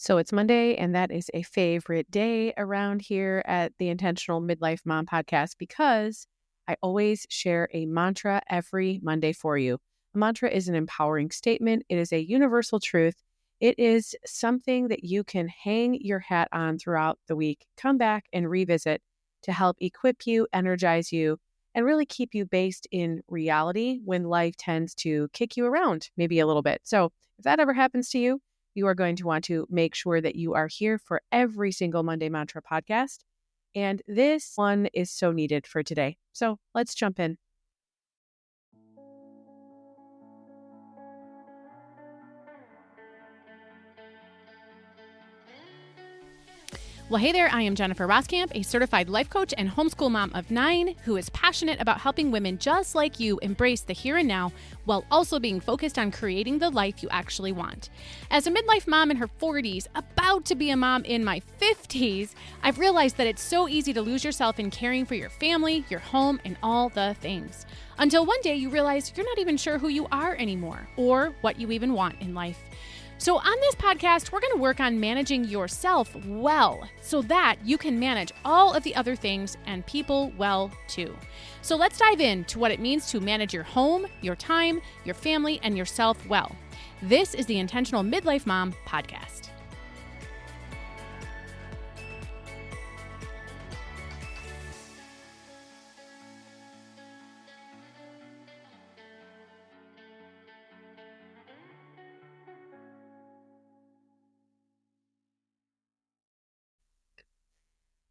So it's Monday, and that is a favorite day around here at the Intentional Midlife Mom podcast because I always share a mantra every Monday for you. A mantra is an empowering statement. It is a universal truth. It is something that you can hang your hat on throughout the week, come back and revisit to help equip you, energize you, and really keep you based in reality when life tends to kick you around maybe a little bit. So if that ever happens to you, you are going to want to make sure that you are here for every single Monday Mantra podcast. And this one is so needed for today. So let's jump in. Well, hey there, I am Jennifer Roskamp, a certified life coach and homeschool mom of 9 who is passionate about helping women just like you embrace the here and now while also being focused on creating the life you actually want. As a midlife mom in her 40s, about to be a mom in my 50s, I've realized that it's so easy to lose yourself in caring for your family, your home, and all the things. Until one day you realize you're not even sure who you are anymore or what you even want in life. So on this podcast, we're going to work on managing yourself well so that you can manage all of the other things and people well too. So let's dive into what it means to manage your home, your time, your family, and yourself well. This is the Intentional Midlife Mom podcast.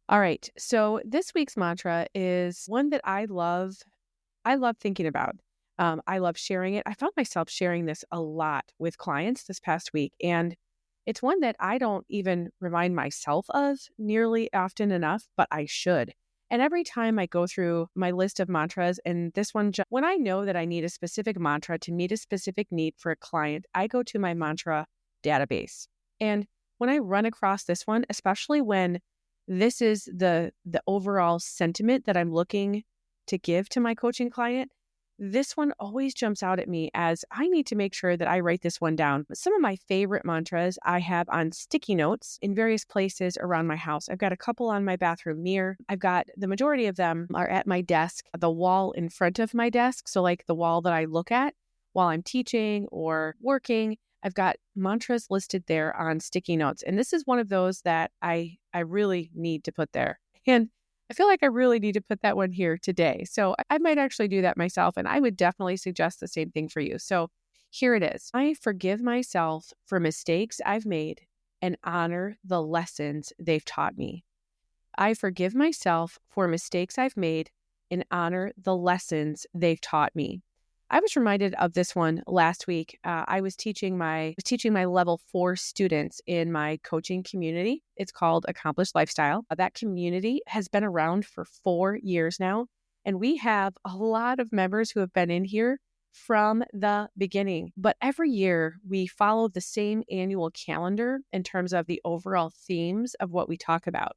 All right. So this week's mantra is one that I love. I love thinking about. I love sharing it. I found myself sharing this a lot with clients this past week. And it's one that I don't even remind myself of nearly often enough, but I should. And every time I go through my list of mantras, and this one, when I know that I need a specific mantra to meet a specific need for a client, I go to my mantra database. And when I run across this one, especially when this is the overall sentiment that I'm looking to give to my coaching client, this one always jumps out at me as I need to make sure that I write this one down. But some of my favorite mantras I have on sticky notes in various places around my house. I've got a couple on my bathroom mirror. I've got the majority of them are at my desk, the wall in front of my desk. So like the wall that I look at while I'm teaching or working. I've got mantras listed there on sticky notes. And this is one of those that I really need to put there. And I feel like I really need to put that one here today. So I might actually do that myself. And I would definitely suggest the same thing for you. So here it is. I forgive myself for mistakes I've made and honor the lessons they've taught me. I forgive myself for mistakes I've made and honor the lessons they've taught me. I was reminded of this one last week. I was teaching my level 4 students in my coaching community. It's called Accomplished Lifestyle. That community has been around for 4 years now, and we have a lot of members who have been in here from the beginning. But every year we follow the same annual calendar in terms of the overall themes of what we talk about.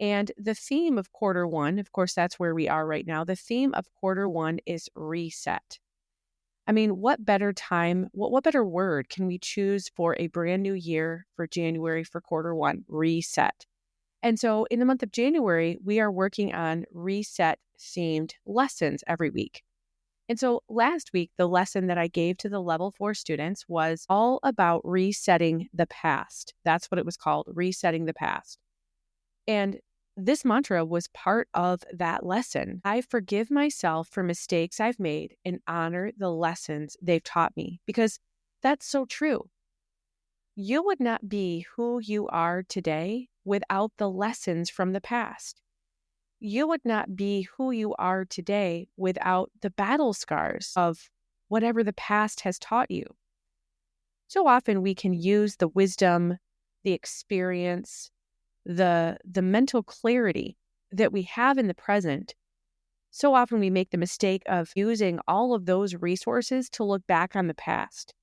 And the theme of quarter one, of course, that's where we are right now. The theme of quarter one is reset. I mean, what better time, what better word can we choose for a brand new year for January for quarter one? Reset. And so in the month of January, we are working on reset themed lessons every week. And so last week, the lesson that I gave to the level 4 students was all about resetting the past. That's what it was called, resetting the past. And this mantra was part of that lesson. I forgive myself for mistakes I've made and honor the lessons they've taught me, because that's so true. You would not be who you are today without the lessons from the past. You would not be who you are today without the battle scars of whatever the past has taught you. So often we can use the wisdom, the experience, the mental clarity that we have in the present. So often we make the mistake of using all of those resources to look back on the past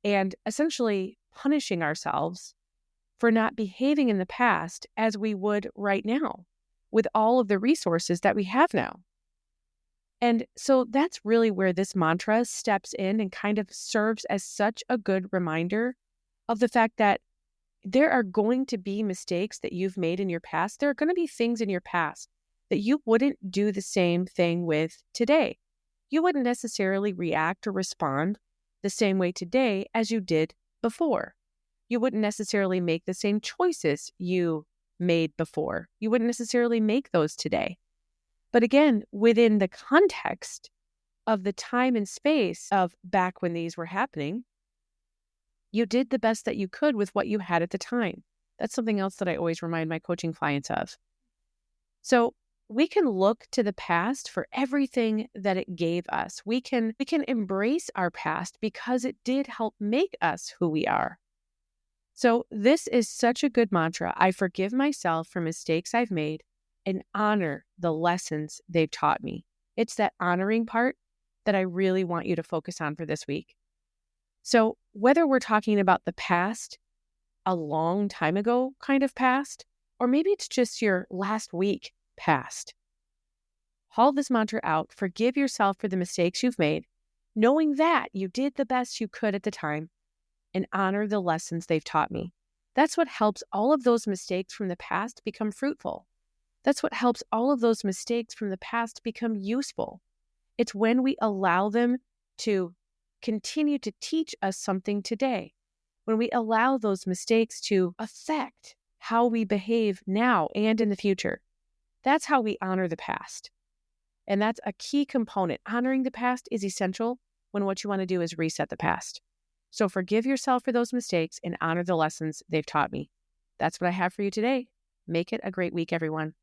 and essentially punishing ourselves for not behaving in the past as we would right now with all of the resources that we have now. And so that's really where this mantra steps in and kind of serves as such a good reminder of the fact that There are going to be mistakes that you've made in your past. There are going to be things in your past that you wouldn't do the same thing with today. You wouldn't necessarily react or respond the same way today as you did before. You wouldn't necessarily make the same choices you made before. You wouldn't necessarily make those today. But again, within the context of the time and space of back when these were happening, you did the best that you could with what you had at the time. That's something else that I always remind my coaching clients of. So we can look to the past for everything that it gave us. We can embrace our past because it did help make us who we are. So this is such a good mantra. I forgive myself for mistakes I've made and honor the lessons they've taught me. It's that honoring part that I really want you to focus on for this week. So whether we're talking about the past, a long time ago kind of past, or maybe it's just your last week past, haul this mantra out, forgive yourself for the mistakes you've made, knowing that you did the best you could at the time, and honor the lessons they've taught me. That's what helps all of those mistakes from the past become fruitful. That's what helps all of those mistakes from the past become useful. It's when we allow them to continue to teach us something today, when we allow those mistakes to affect how we behave now and in the future. That's how we honor the past. And that's a key component. Honoring the past is essential when what you want to do is reset the past. So forgive yourself for those mistakes and honor the lessons they've taught me. That's what I have for you today. Make it a great week, everyone.